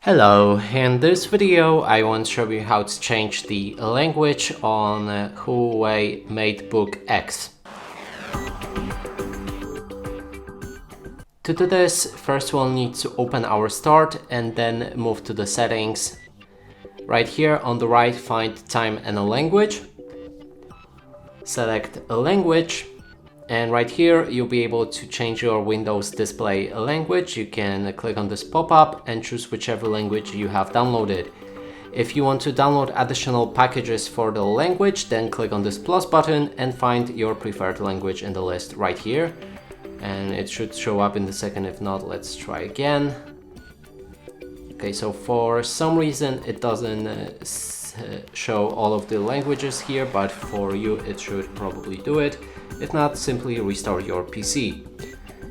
Hello, in this video I want to show you how to change the language on Huawei MateBook X. To do this, first we'll need to open our start and then move to the settings. Right here on the right, find time and a language. Select a language. And right here, you'll be able to change your Windows display language. You can click on this pop-up and choose whichever language you have downloaded. If you want to download additional packages for the language, then click on this plus button and find your preferred language in the list right here. And it should show up in a second. If not, let's try again. Okay, so for some reason it doesn't show all of the languages here, but for you it should probably do it. If not, simply restart your PC.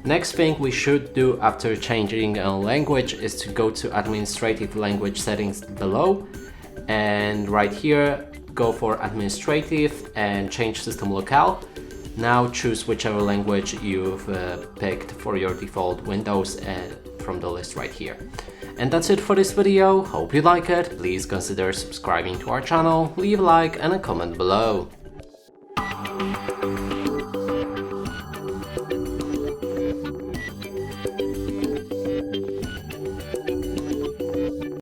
Next thing we should do after changing a language is to go to administrative language settings below, and right here go for administrative and change system locale. Now choose whichever language you've picked for your default Windows from the list right here. And that's it for this video. Hope you like it. Please consider subscribing to our channel, leave a like and a comment below.